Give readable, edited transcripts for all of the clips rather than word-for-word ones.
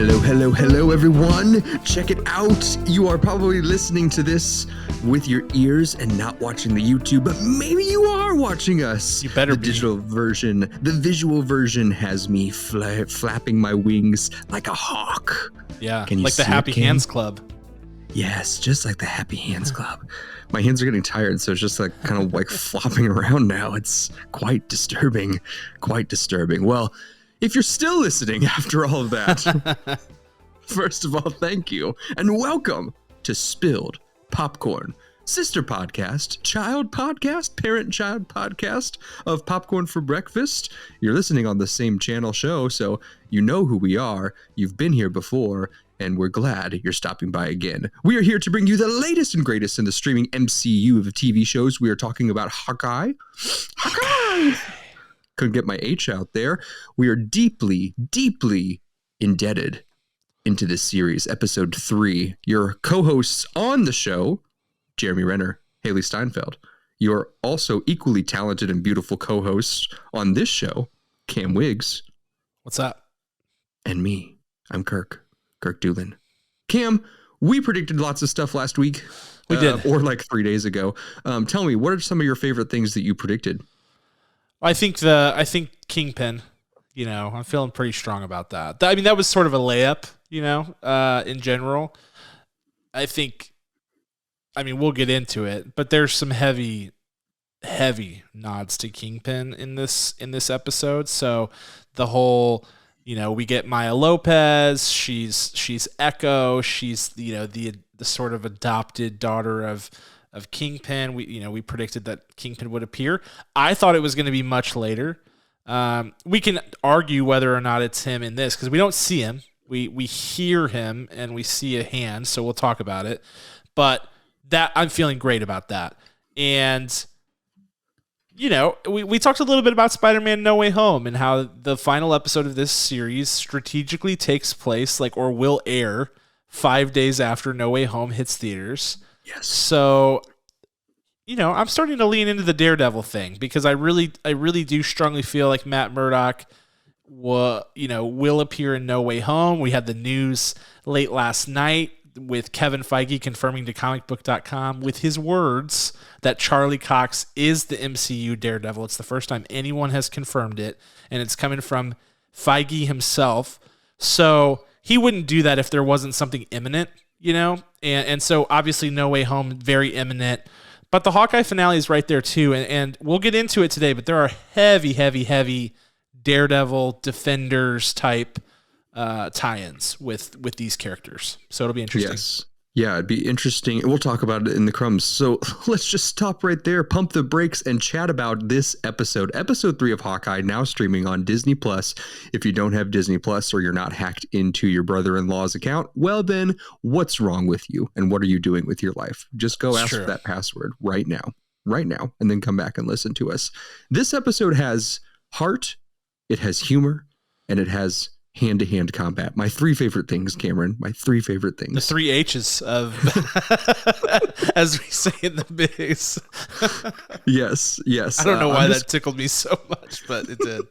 Hello, everyone. Check it out. You are probably listening to this with your ears and not watching the YouTube, but maybe you are watching us. You better the be. Digital version, the visual version has me flapping my wings like a hawk. Yeah, Can you like the see Happy it, Cam? Hands Club. Yes, just like the Happy Hands Club. My hands are getting tired, so it's just like kind of like flopping around now. It's quite disturbing. Well, if you're still listening after all of that, first of all, thank you and welcome to Spilled Popcorn, sister podcast, child podcast, parent-child podcast of Popcorn for Breakfast. You're listening on the same channel show, so you know who we are. You've been here before, and we're glad you're stopping by again. We are here to bring you the latest and greatest in the streaming MCU of TV shows. We are talking about Hawkeye. Couldn't get my H out there. We are deeply indebted into this series, episode 3. Your co-hosts on the show, Jeremy Renner, Haley Steinfeld. You're also equally talented and beautiful co-hosts on this show, Cam Wiggs. What's up? And me, I'm Kirk Doolin. Cam, we predicted lots of stuff last week. We did. Or like 3 days ago. Tell me, what are some of your favorite things that you predicted? I think Kingpin, I'm feeling pretty strong about that. I mean, that was sort of a layup, in general. We'll get into it, but there's some heavy nods to Kingpin in this episode. So the whole, we get Maya Lopez, she's Echo, she's, the sort of adopted daughter of Kingpin. We predicted that Kingpin would appear. I thought it was going to be much later. We can argue whether or not it's him in this because we don't see him. We hear him and we see a hand, so we'll talk about it. But that I'm feeling great about that. And we talked a little bit about Spider-Man No Way Home and how the final episode of this series strategically takes place or will air 5 days after No Way Home hits theaters. Yes. So, I'm starting to lean into the Daredevil thing because I really do strongly feel like Matt Murdock will appear in No Way Home. We had the news late last night with Kevin Feige confirming to comicbook.com with his words that Charlie Cox is the MCU Daredevil. It's the first time anyone has confirmed it, and it's coming from Feige himself. So he wouldn't do that if there wasn't something imminent, And so obviously No Way Home, very imminent. But the Hawkeye finale is right there too, and we'll get into it today, but there are heavy Daredevil Defenders type tie-ins with these characters. So it'll be interesting. Yes. Yeah, it'd be interesting. We'll talk about it in the crumbs. So let's just stop right there, pump the brakes, and chat about this episode. Episode 3 of Hawkeye, now streaming on Disney+. If you don't have Disney+, or you're not hacked into your brother-in-law's account, well then, what's wrong with you? And what are you doing with your life? Just go ask for that password right now, and then come back and listen to us. This episode has heart, it has humor, and it has hand-to-hand combat. My 3 favorite things, Cameron. My 3 favorite things. The 3 H's of, as we say in the biz. Yes. I don't know why that tickled me so much, but it did.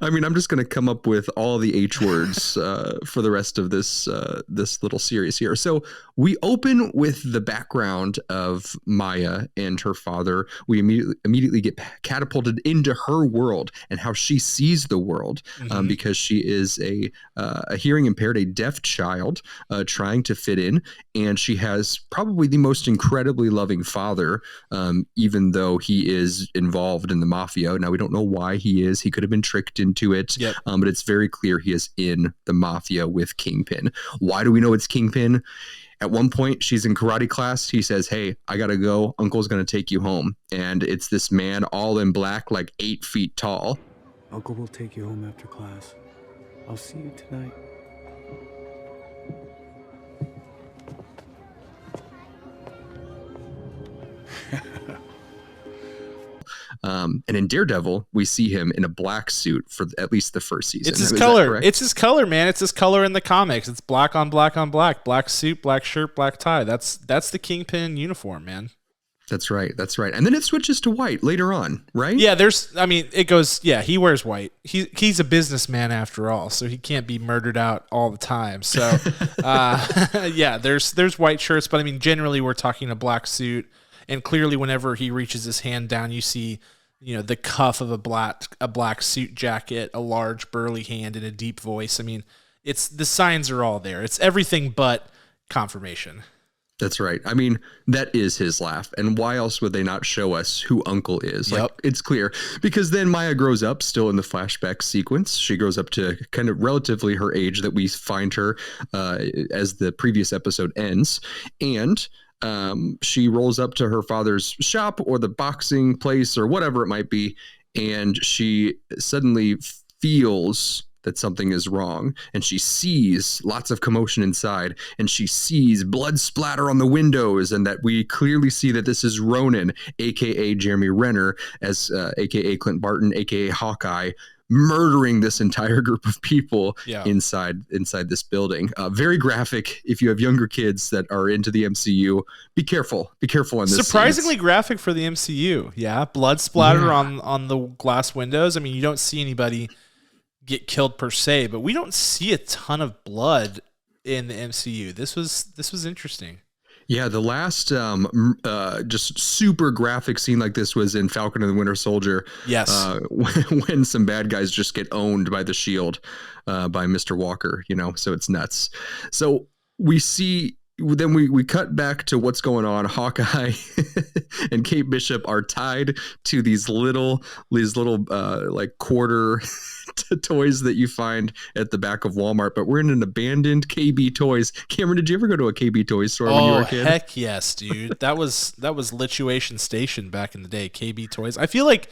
I mean, I'm just going to come up with all the H words for the rest of this little series here. So we open with the background of Maya and her father. We immediately get catapulted into her world and how she sees the world, because she is a hearing impaired, a deaf child trying to fit in, and she has probably the most incredibly loving father, even though he is involved in the mafia. Now we don't know why he is. He could have been tricked into it, but it's very clear he is in the mafia with Kingpin. Why do we know it's Kingpin? At one point, she's in karate class. He says, "Hey, I gotta go. Uncle's gonna take you home." And it's this man all in black, like 8 feet tall. Uncle will take you home after class. I'll see you tonight. And in Daredevil, we see him in a black suit for at least the first season. It's his color. It's his color, man. It's his color in the comics. It's black on black on black. Black suit, black shirt, black tie. That's the Kingpin uniform, man. That's right. That's right. And then it switches to white later on, right? Yeah, he wears white. He's a businessman after all, so he can't be murdered out all the time. So, yeah, there's white shirts, but I mean, generally we're talking a black suit. And clearly whenever he reaches his hand down, you see, the cuff of a black suit jacket, a large burly hand, and a deep voice. I mean, the signs are all there. It's everything but confirmation. That's right. I mean, that is his laugh. And why else would they not show us who Uncle is? Yep. Like, it's clear. Because then Maya grows up still in the flashback sequence. She grows up to kind of relatively her age that we find her as the previous episode ends. And she rolls up to her father's shop or the boxing place or whatever it might be. And she suddenly feels that something is wrong, and she sees lots of commotion inside, and she sees blood splatter on the windows, and that we clearly see that this is Ronin, aka Jeremy Renner, as aka Clint Barton, aka Hawkeye, murdering this entire group of people inside this building. Very graphic. If you have younger kids that are into the MCU, be careful on this. Surprisingly graphic for the MCU. Yeah, blood splatter on the glass windows. I mean, you don't see anybody get killed per se, but we don't see a ton of blood in the MCU. This was interesting. Yeah, the last just super graphic scene like this was in Falcon and the Winter Soldier. Yes. When some bad guys just get owned by the Shield, by Mr. Walker, so it's nuts. So we see, then we cut back to what's going on. Hawkeye and Kate Bishop are tied to these little like quarter toys that you find at the back of Walmart, but we're in an abandoned KB Toys. Cameron, did you ever go to a KB Toys store when you were a kid? Heck yes, dude. That was Lituation Station back in the day. KB Toys. I think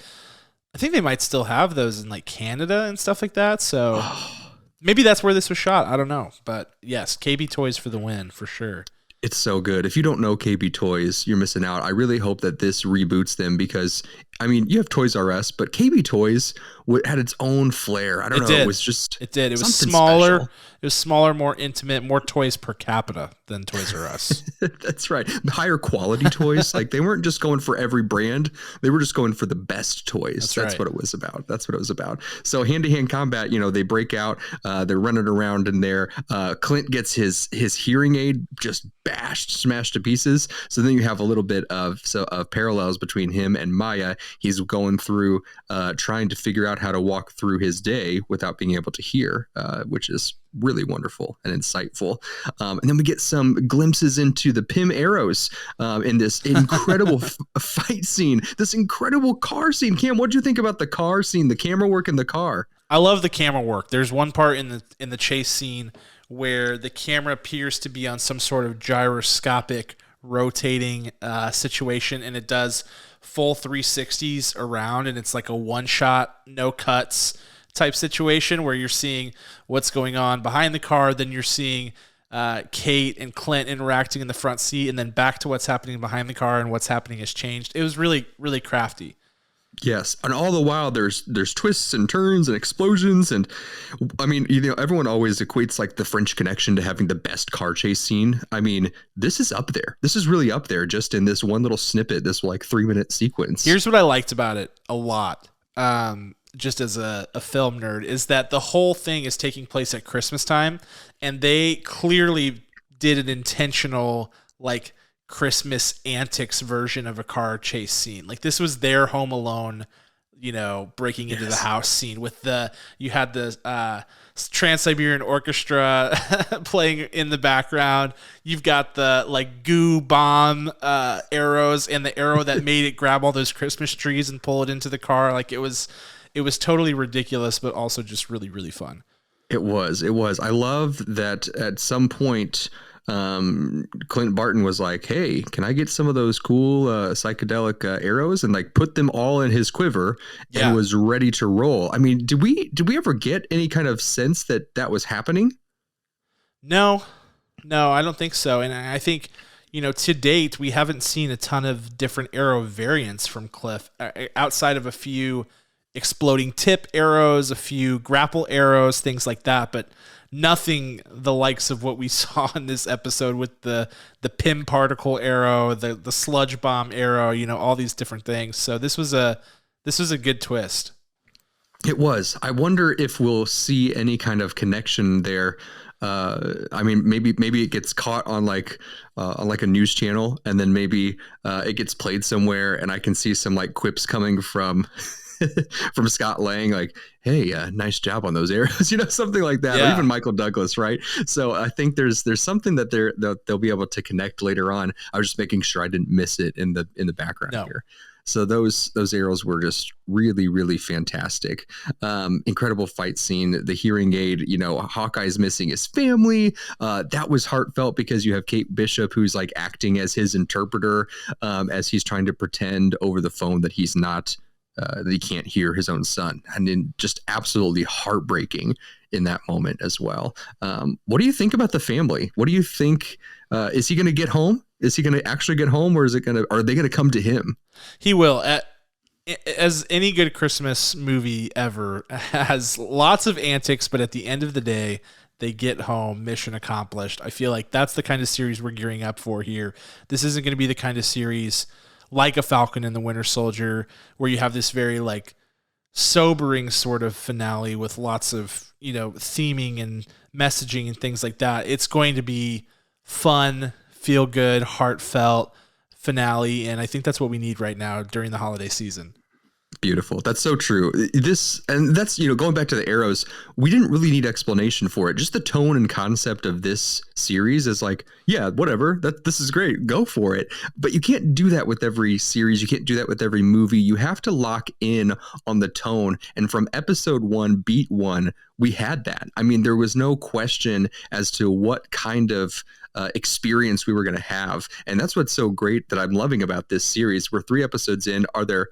they might still have those in like Canada and stuff like that. So maybe that's where this was shot. I don't know, but yes, KB Toys for the win for sure. It's so good. If you don't know KB Toys, you're missing out. I really hope that this reboots them because, I mean, you have Toys R Us, but KB Toys had its own flair. I don't know. It was just... It did. It was smaller. Special. It was smaller, more intimate, more toys per capita than Toys R Us. That's right. Higher quality toys. Like, they weren't just going for every brand. They were just going for the best toys. That's what it was about. That's what it was about. So hand-to-hand combat, they break out. They're running around in there. Clint gets his hearing aid just smashed to pieces. So then you have a little bit of parallels between him and Maya. He's going through trying to figure out how to walk through his day without being able to hear, which is really wonderful and insightful. And then we get some glimpses into the Pym arrows in this incredible fight scene, this incredible car scene. Cam, what did you think about the car scene, the camera work in the car? I love the camera work. There's one part in the chase scene where the camera appears to be on some sort of gyroscopic rotating situation, and it does full 360s around, and it's like a one shot, no cuts type situation where you're seeing what's going on behind the car, then you're seeing Kate and Clint interacting in the front seat, and then back to what's happening behind the car, and what's happening has changed. It was really, really crafty. Yes, and all the while there's twists and turns and explosions, and I mean, everyone always equates like the French Connection to having the best car chase scene. I mean, this is up there. This is really up there, just in this one little snippet, this like 3-minute sequence. Here's what I liked about it a lot, just as a film nerd, is that the whole thing is taking place at Christmas time, and they clearly did an intentional like Christmas antics version of a car chase scene. Like, this was their Home Alone, breaking into the house scene with you had the Trans-Siberian Orchestra playing in the background. You've got the like goo bomb arrows, and the arrow that made it grab all those Christmas trees and pull it into the car. Like, it was totally ridiculous, but also just really, really fun. It was. I love that at some point Clint Barton was like, hey, can I get some of those cool psychedelic arrows, and like put them all in his quiver, and was ready to roll. I mean, did we ever get any kind of sense that was happening? No, I don't think so. And I think, to date, we haven't seen a ton of different arrow variants from Cliff, outside of a few exploding tip arrows, a few grapple arrows, things like that. But nothing the likes of what we saw in this episode with the Pym particle arrow, the sludge bomb arrow, all these different things. So this was a good twist. It was. I wonder if we'll see any kind of connection there. Maybe it gets caught on like a news channel, and then maybe it gets played somewhere, and I can see some like quips coming from from Scott Lang, like, "Hey, nice job on those arrows," something like that, or even Michael Douglas, right? So I think there's something that they'll be able to connect later on. I was just making sure I didn't miss it in the background here. So those arrows were just really, really fantastic. Incredible fight scene. The hearing aid, Hawkeye's missing his family. That was heartfelt because you have Kate Bishop, who's like acting as his interpreter as he's trying to pretend over the phone that he's not, that he can't hear his own son. And then just absolutely heartbreaking in that moment as well. What do you think about the family? What do you think? Is he going to get home? Is he going to actually get home, or are they going to come to him? He will. As any good Christmas movie ever, has lots of antics, but at the end of the day, they get home, mission accomplished. I feel like that's the kind of series we're gearing up for here. This isn't going to be the kind of series like a Falcon and the Winter Soldier, where you have this very like sobering sort of finale with lots of, theming and messaging and things like that. It's going to be fun, feel good, heartfelt finale, and I think that's what we need right now during the holiday season. Beautiful. That's so true. That's going back to the arrows, we didn't really need explanation for it. Just the tone and concept of this series is like, yeah, whatever, this is great, go for it. But you can't do that with every series. You can't do that with every movie. You have to lock in on the tone. And from episode 1, beat 1, we had that. I mean, there was no question as to what kind of experience we were going to have. And that's what's so great that I'm loving about this series. We're 3 episodes in. Are there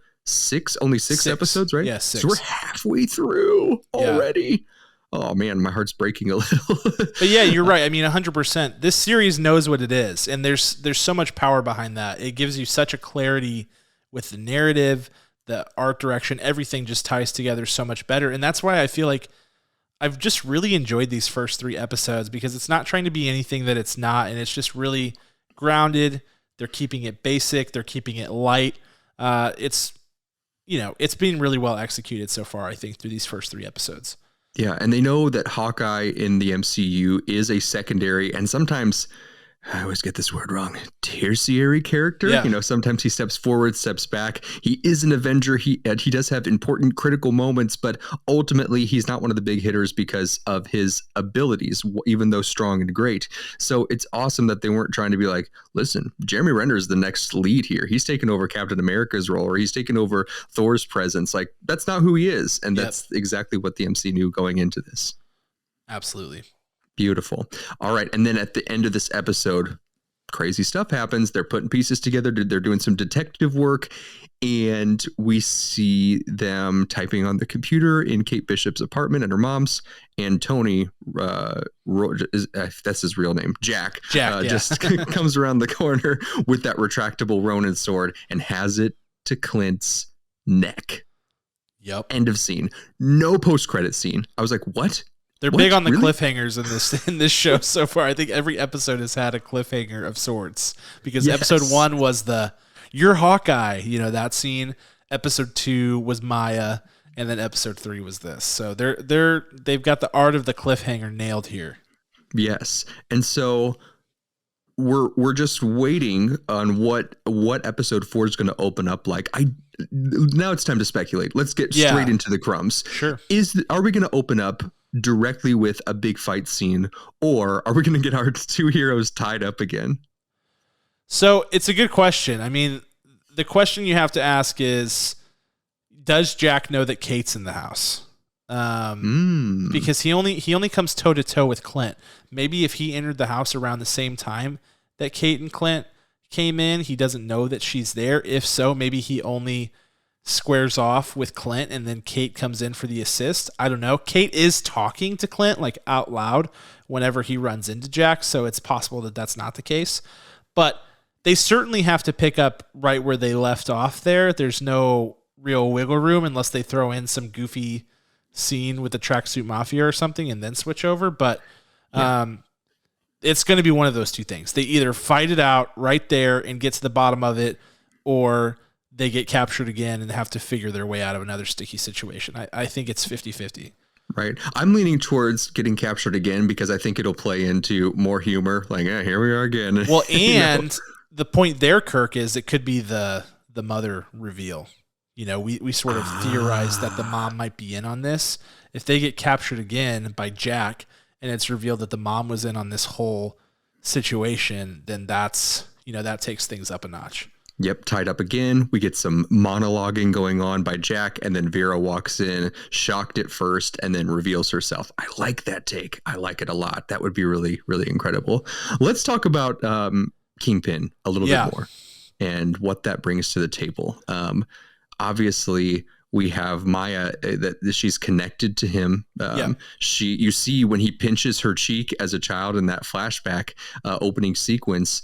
only six episodes, right? Yeah, 6. So we're halfway through already. Yeah. Oh man, my heart's breaking a little. But yeah, you're right. I mean, 100%. This series knows what it is, and there's so much power behind that. It gives you such a clarity with the narrative, the art direction, everything just ties together so much better. And that's why I feel like I've just really enjoyed these first 3 episodes, because it's not trying to be anything that it's not, and it's just really grounded. They're keeping it basic. They're keeping it light. It's been really well executed so far, I think, through these first 3 episodes. Yeah, and they know that Hawkeye in the MCU is a secondary, and sometimes, I always get this word wrong, tertiary character. Yeah. Sometimes he steps forward, steps back. He is an Avenger. He does have important critical moments, but ultimately he's not one of the big hitters because of his abilities, even though strong and great. So it's awesome that they weren't trying to be like, listen, Jeremy Renner is the next lead here. He's taken over Captain America's role, or he's taken over Thor's presence. Like, that's not who he is. And that's exactly what the MC knew going into this. Absolutely. Beautiful. All right. And then at the end of this episode, crazy stuff happens. They're putting pieces together. They're doing some detective work. And we see them typing on the computer in Kate Bishop's apartment and her mom's. And Tony, that's his real name, Jack, just comes around the corner with that retractable Ronin sword and has it to Clint's neck. Yep. End of scene. No post-credit scene. I was like, what? They're big on the cliffhangers in this show so far. I think every episode has had a cliffhanger of sorts, because episode 1 was "You're Hawkeye," that scene. Episode 2 was Maya, and then episode 3 was this. So they've got the art of the cliffhanger nailed here. Yes, and so we're just waiting on what episode 4 is going to open up like. Now it's time to speculate. Let's get straight into the crumbs. Sure. Are we going to open up directly with a big fight scene, or are we going to get our 2 heroes tied up again? So it's a good question. I mean, the question you have to ask is, does Jack know that Kate's in the house? Because he only comes toe to toe with Clint. Maybe if he entered the house around the same time that Kate and Clint came in, he doesn't know that she's there. If so, maybe he only squares off with Clint and then Kate comes in for the assist. I don't know. Kate is talking to Clint like out loud whenever he runs into Jack, so it's possible that that's not the case. But they certainly have to pick up right where they left off there. There's no real wiggle room unless they throw in some goofy scene with the tracksuit mafia or something and then switch over. But it's going to be one of those two things. They either fight it out right there and get to the bottom of it, or they get captured again and have to figure their way out of another sticky situation. I think it's 50-50. Right. I'm leaning towards getting captured again because I think it'll play into more humor. Like, here we are again. Well, and the point there, Kirk, is it could be the mother reveal. We sort of theorized that the mom might be in on this. If they get captured again by Jack and it's revealed that the mom was in on this whole situation, then that takes things up a notch. Yep, tied up again. We get some monologuing going on by Jack, and then Vera walks in, shocked at first, and then reveals herself. I like that take. I like it a lot. That would be really, really incredible. Let's talk about Kingpin a little bit more and what that brings to the table. Obviously, we have Maya that she's connected to him. You see when he pinches her cheek as a child in that flashback opening sequence,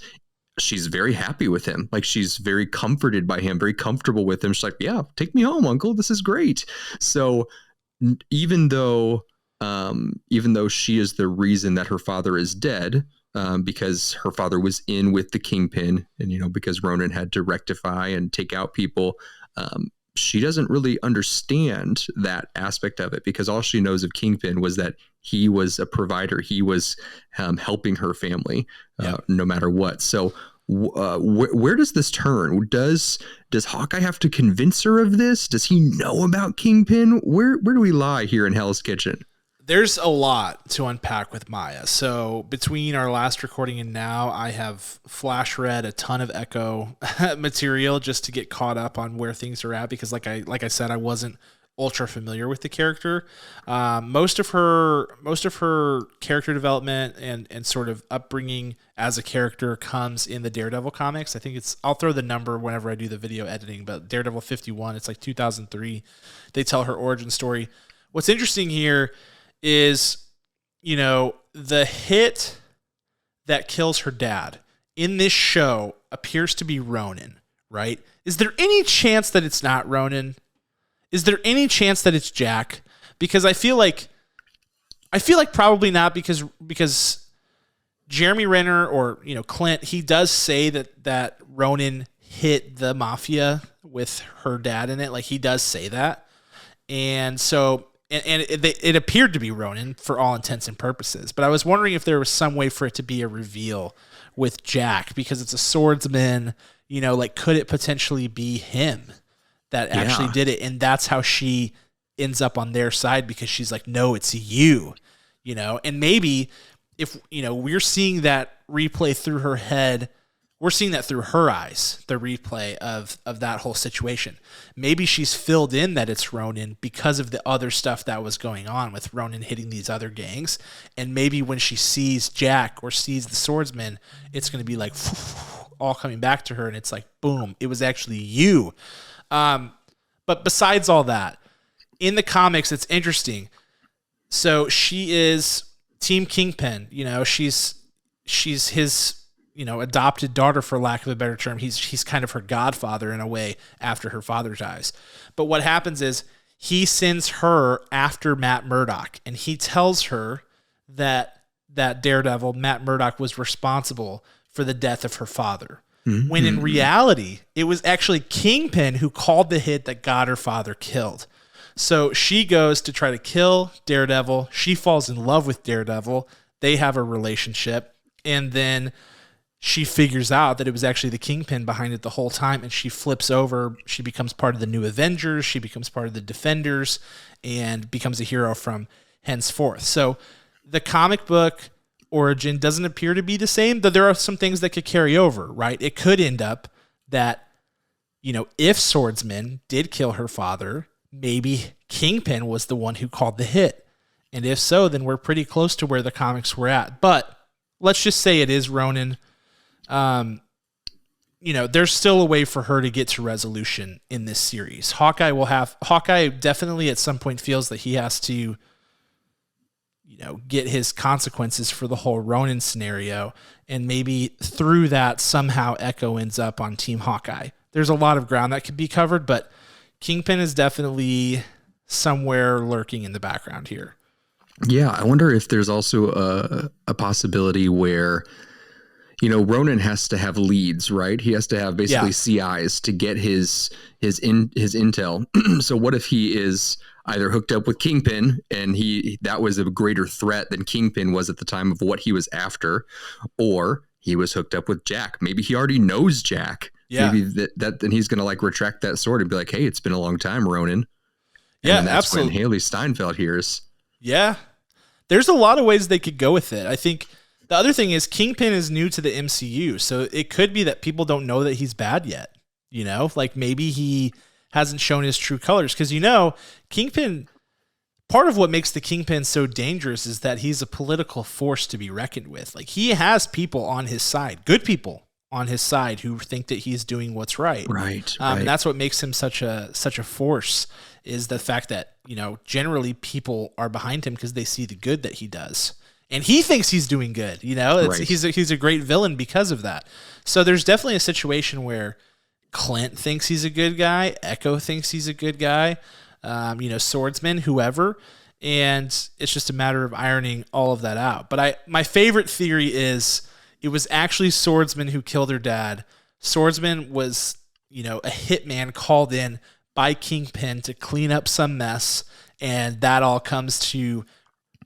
she's very happy with him. Like, she's very comforted by him, very comfortable with him. She's like, yeah, take me home, uncle. This is great. So even though she is the reason that her father is dead, because her father was in with the Kingpin and, because Ronin had to rectify and take out people, she doesn't really understand that aspect of it, because all she knows of Kingpin was that he was a provider. He was helping her family no matter what. So where does this turn? Does Hawkeye have to convince her of this? Does he know about Kingpin? Where do we lie here in Hell's Kitchen? There's a lot to unpack with Maya. So between our last recording and now, I have flash read a ton of Echo material just to get caught up on where things are at, because like I said, I wasn't ultra familiar with the character. Most of her character development and sort of upbringing as a character comes in the Daredevil comics. I think I'll throw the number whenever I do the video editing, but Daredevil 51, it's like 2003. They tell her origin story. What's interesting here is, the hit that kills her dad in this show appears to be Ronin, right? Is there any chance that it's not Ronin? Is there any chance that it's Jack? Because I feel like probably not, because Jeremy Renner or Clint, he does say that Ronin hit the mafia with her dad in it. Like, he does say that, and so. And it appeared to be Ronin for all intents and purposes. But I was wondering if there was some way for it to be a reveal with Jack, because it's a swordsman, could it potentially be him that actually did it? And that's how she ends up on their side, because she's like, no, it's you, and maybe if, we're seeing that replay through her head, we're seeing that through her eyes, the replay of that whole situation. Maybe she's filled in that it's Ronin because of the other stuff that was going on with Ronin hitting these other gangs. And maybe when she sees Jack or sees the swordsman, it's going to be like all coming back to her. And it's like, boom, it was actually you. But besides all that, in the comics, it's interesting. So she is Team Kingpin. She's his adopted daughter, for lack of a better term. He's kind of her godfather in a way after her father dies. But what happens is he sends her after Matt Murdock, and he tells her that Daredevil, Matt Murdock, was responsible for the death of her father. Mm-hmm. When in reality, it was actually Kingpin who called the hit that got her father killed. So she goes to try to kill Daredevil. She falls in love with Daredevil. They have a relationship, and then she figures out that it was actually the Kingpin behind it the whole time, and she flips over. She becomes part of the New Avengers. She becomes part of the Defenders and becomes a hero from henceforth. So the comic book origin doesn't appear to be the same, though there are some things that could carry over, right? It could end up that, if Swordsman did kill her father, maybe Kingpin was the one who called the hit. And if so, then we're pretty close to where the comics were at. But let's just say it is Ronin. There's still a way for her to get to resolution in this series. Hawkeye definitely at some point feels that he has to, get his consequences for the whole Ronin scenario. And maybe through that, somehow Echo ends up on Team Hawkeye. There's a lot of ground that could be covered, but Kingpin is definitely somewhere lurking in the background here. Yeah, I wonder if there's also a possibility where, Ronin has to have leads, right? He has to have basically CIs to get his intel. So what if he is either hooked up with Kingpin and that was a greater threat than Kingpin was at the time of what he was after, or he was hooked up with Jack. Maybe he already knows Jack. Yeah. Maybe that then he's going to like retract that sword and be like, "Hey, it's been a long time, Ronin." And then that's absolutely. when Haley Steinfeld hears. Yeah. There's a lot of ways they could go with it. I think the other thing is Kingpin is new to the MCU, so it could be that people don't know that he's bad yet. Like maybe he hasn't shown his true colors, because Kingpin, part of what makes the Kingpin so dangerous is that he's a political force to be reckoned with. Like he has people on his side, good people on his side who think that he's doing what's right. Right. And that's what makes him such a force, is the fact that, generally people are behind him because they see the good that he does. And he thinks he's doing good, Right. He's a great villain because of that. So there's definitely a situation where Clint thinks he's a good guy, Echo thinks he's a good guy, Swordsman, whoever, and it's just a matter of ironing all of that out. But my favorite theory is it was actually Swordsman who killed her dad. Swordsman was, a hitman called in by Kingpin to clean up some mess, and that all comes to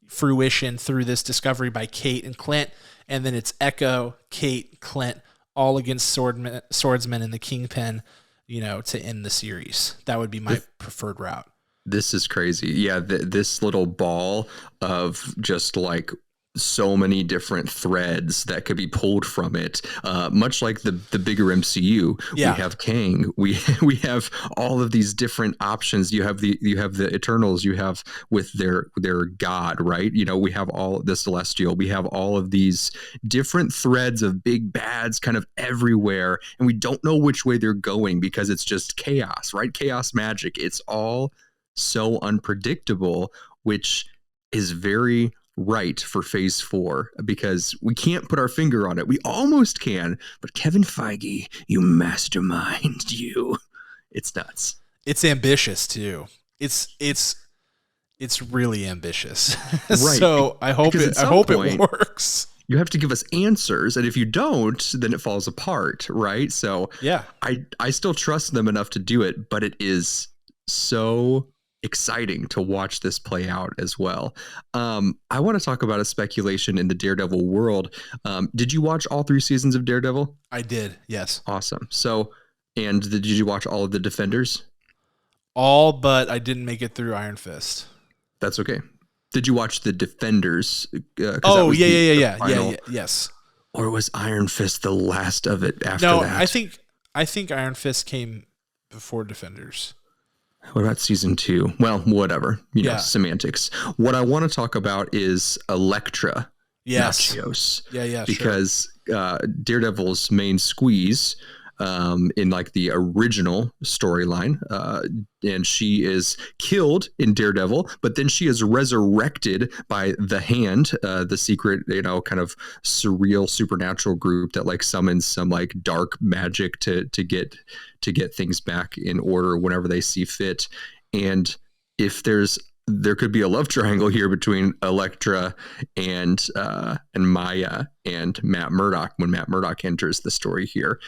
fruition through this discovery by Kate and Clint, and then it's Echo, Kate, Clint, all against Swordsman and the Kingpin, to end the series. That would be my preferred route. This is crazy. Yeah, this little ball of just like so many different threads that could be pulled from it, much like the bigger MCU. Yeah. We have Kang, we have all of these different options. You have the Eternals, you have with their god, right? We have all the Celestial, we have all of these different threads of big bads kind of everywhere, and we don't know which way they're going because it's just chaos, right? Chaos magic. It's all so unpredictable, which is very right for phase 4, because we can't put our finger on it. We almost can, but Kevin Feige, you mastermind, you. It's nuts. It's ambitious too. It's really ambitious. Right. So I hope it works. You have to give us answers, and if you don't, then it falls apart, right? So yeah, I still trust them enough to do it, but it is so exciting to watch this play out as well. I want to talk about a speculation in the Daredevil world. Did you watch all 3 seasons of Daredevil? I did. Yes. Awesome. So, did you watch all of the Defenders? All, but I didn't make it through Iron Fist. That's okay. Did you watch the Defenders? Oh, yeah. Yes. Or was Iron Fist the last of it after that? No, I think Iron Fist came before Defenders. What about season 2? Well, whatever. Semantics. What I want to talk about is Elektra. Yes. Nachios. Yeah. Because Daredevil's main squeeze in like the original storyline, and she is killed in Daredevil, but then she is resurrected by the Hand, the secret, kind of surreal supernatural group that like summons some like dark magic to get things back in order whenever they see fit. And if there could be a love triangle here between Elektra and Maya and Matt Murdock when Matt Murdock enters the story here.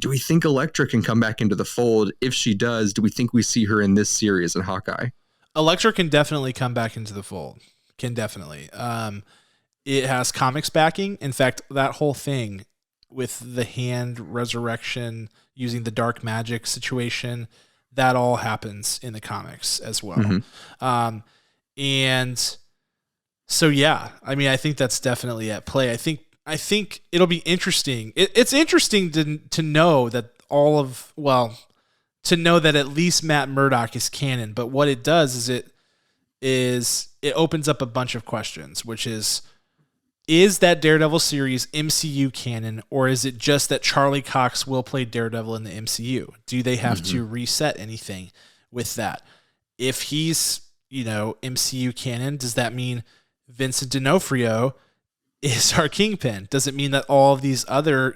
Do we think Elektra can come back into the fold? If she does, do we think we see her in this series in Hawkeye? Elektra can definitely come back into the fold. Can definitely. It has comics backing. In fact, that whole thing with the Hand resurrection using the dark magic situation, that all happens in the comics as well. Mm-hmm. And so, yeah, I mean, I think that's definitely at play. I think it'll be interesting. It's interesting to know that to know that at least Matt Murdock is canon, but what it does is it opens up a bunch of questions, which is that Daredevil series MCU canon, or is it just that Charlie Cox will play Daredevil in the MCU? Do they have to reset anything with that? If he's, MCU canon, does that mean Vincent D'Onofrio is our Kingpin? Does it mean that all of these other,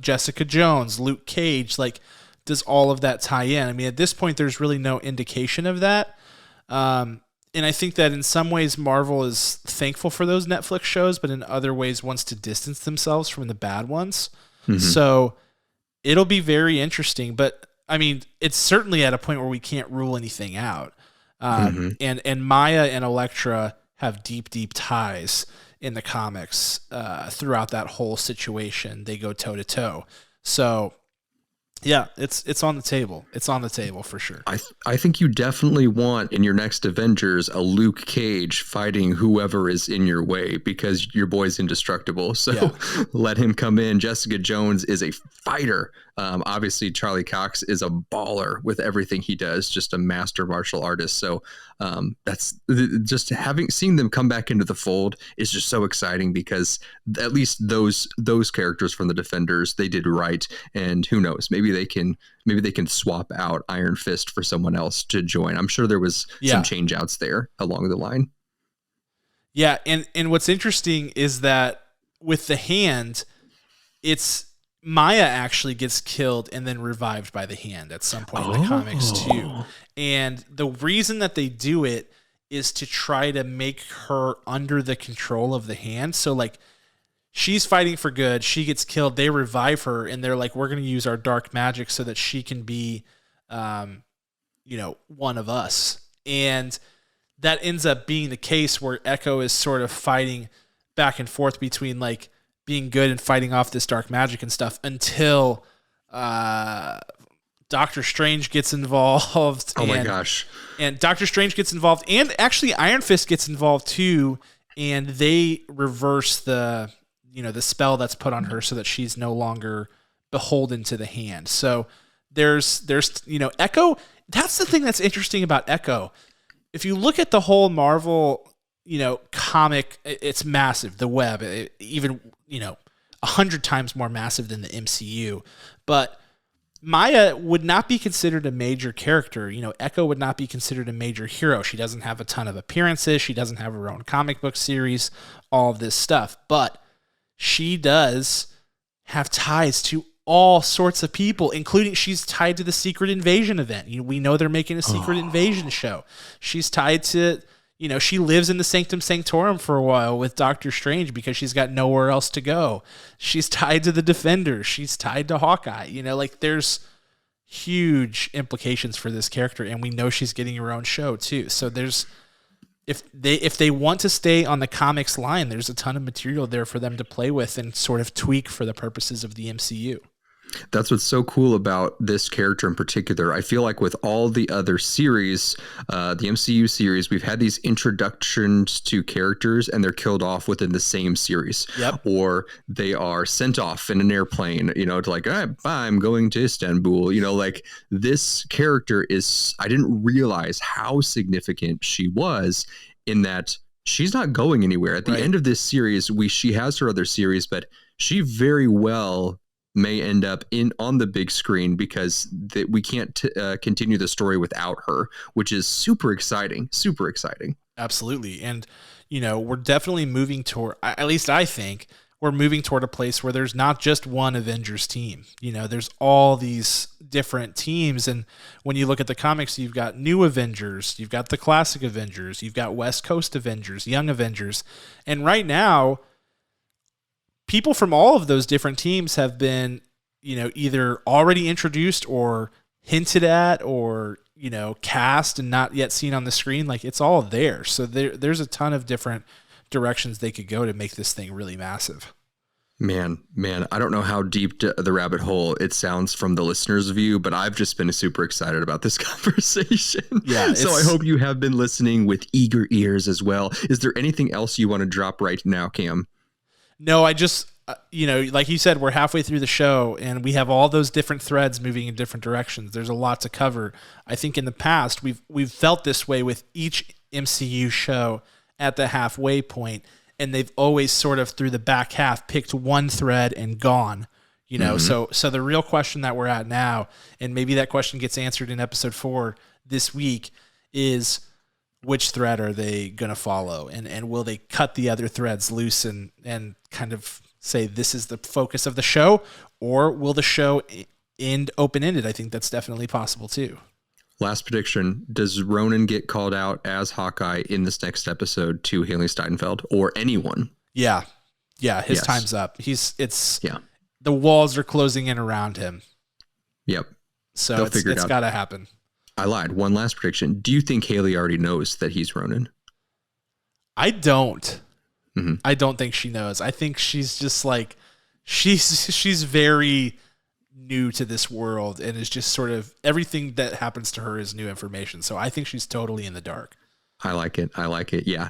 Jessica Jones, Luke Cage, like, does all of that tie in? I mean, at this point, there's really no indication of that. And I think that in some ways Marvel is thankful for those Netflix shows, but in other ways wants to distance themselves from the bad ones. Mm-hmm. So it'll be very interesting. But I mean, it's certainly at a point where we can't rule anything out. And Maya and Elektra have deep, deep ties in the comics throughout that whole situation. They go toe to toe. So yeah, it's on the table. It's on the table for sure. I think you definitely want in your next Avengers a Luke Cage fighting whoever is in your way, because your boy's indestructible. So let him come in. Jessica Jones is a fighter. Obviously, Charlie Cox is a baller with everything he does, just a master martial artist. So that's just seeing them come back into the fold is just so exciting, because at least those characters from the Defenders, they did right. And who knows, maybe they can swap out Iron Fist for someone else to join. I'm sure there was some change outs there along the line. Yeah. And what's interesting is that with the hand, it's Maya actually gets killed and then revived by the hand at some point in the comics too. And the reason that they do it is to try to make her under the control of the hand. So like she's fighting for good. She gets killed. They revive her and they're like, we're going to use our dark magic so that she can be, one of us. And that ends up being the case where Echo is sort of fighting back and forth between like being good and fighting off this dark magic and stuff until Doctor Strange gets involved. My gosh. And Doctor Strange gets involved, and actually Iron Fist gets involved too, and they reverse the spell that's put on her so that she's no longer beholden to the hand. So there's Echo. That's the thing that's interesting about Echo. If you look at the whole Marvel, comic, it's massive. The web, even 100 times more massive than the MCU. But Maya would not be considered a major character. Echo would not be considered a major hero. She doesn't have a ton of appearances. She doesn't have her own comic book series, all of this stuff. But she does have ties to all sorts of people, including she's tied to the Secret Invasion event. We know they're making a Secret Invasion show. She's tied to, she lives in the Sanctum Sanctorum for a while with Doctor Strange because she's got nowhere else to go. She's tied to the Defenders. She's tied to Hawkeye. There's huge implications for this character, and we know she's getting her own show too. So if they want to stay on the comics line, there's a ton of material there for them to play with and sort of tweak for the purposes of the MCU. That's what's so cool about this character in particular. I feel like with all the other series, the MCU series, we've had these introductions to characters and they're killed off within the same series. Yep. Or they are sent off in an airplane, to like, I'm going to Istanbul. Like this character I didn't realize how significant she was in that she's not going anywhere. At the end of this series, she has her other series, but she very well may end up on the big screen because we can't continue the story without her, which is super exciting. Absolutely. And, we're definitely moving toward, at least I think, we're moving toward a place where there's not just one Avengers team. There's all these different teams. And when you look at the comics, you've got new Avengers, you've got the classic Avengers, you've got West Coast Avengers, Young Avengers. And right now, people from all of those different teams have been, either already introduced or hinted at or, cast and not yet seen on the screen. Like it's all there. So there's a ton of different directions they could go to make this thing really massive. Man, I don't know how deep the rabbit hole it sounds from the listener's view, but I've just been super excited about this conversation. Yeah. So I hope you have been listening with eager ears as well. Is there anything else you want to drop right now, Cam? No, I just, like you said, we're halfway through the show and we have all those different threads moving in different directions. There's a lot to cover. I think in the past we've felt this way with each MCU show at the halfway point, and they've always sort of through the back half picked one thread and gone. So the real question that we're at now, and maybe that question gets answered in episode 4 this week, is which thread are they going to follow? And will they cut the other threads loose and kind of say this is the focus of the show? Or will the show end open-ended? I think that's definitely possible too. Last prediction. Does Ronin get called out as Hawkeye in this next episode to Haley Steinfeld or anyone? Yeah. His time's up. The walls are closing in around him. Yep. So it's got to happen. I lied. One last prediction. Do you think Haley already knows that he's Ronin? I don't. Mm-hmm. I don't think she knows. I think she's just like, she's very new to this world and is just sort of everything that happens to her is new information. So I think she's totally in the dark. I like it. Yeah.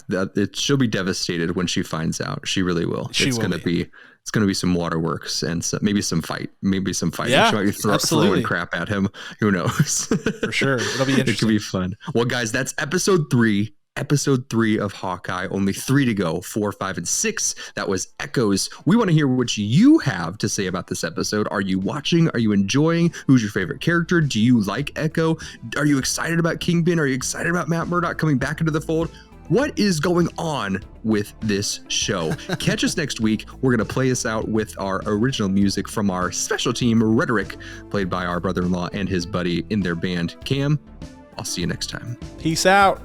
She'll be devastated when she finds out. She really will. It's going to be some waterworks and maybe some fight. Yeah, she might be throwing crap at him. Who knows? For sure. It'll be interesting. It could be fun. Well, guys, that's episode 3 of Hawkeye. Only 3 to go, 4, 5, and 6. That was Echoes. We want to hear what you have to say about this episode. Are you watching? Are you enjoying? Who's your favorite character? Do you like Echo? Are you excited about Kingpin? Are you excited about Matt Murdock coming back into the fold? What is going on with this show? Catch us next week. We're going to play us out with our original music from our special team, Rhetoric, played by our brother-in-law and his buddy in their band, Cam. I'll see you next time. Peace out.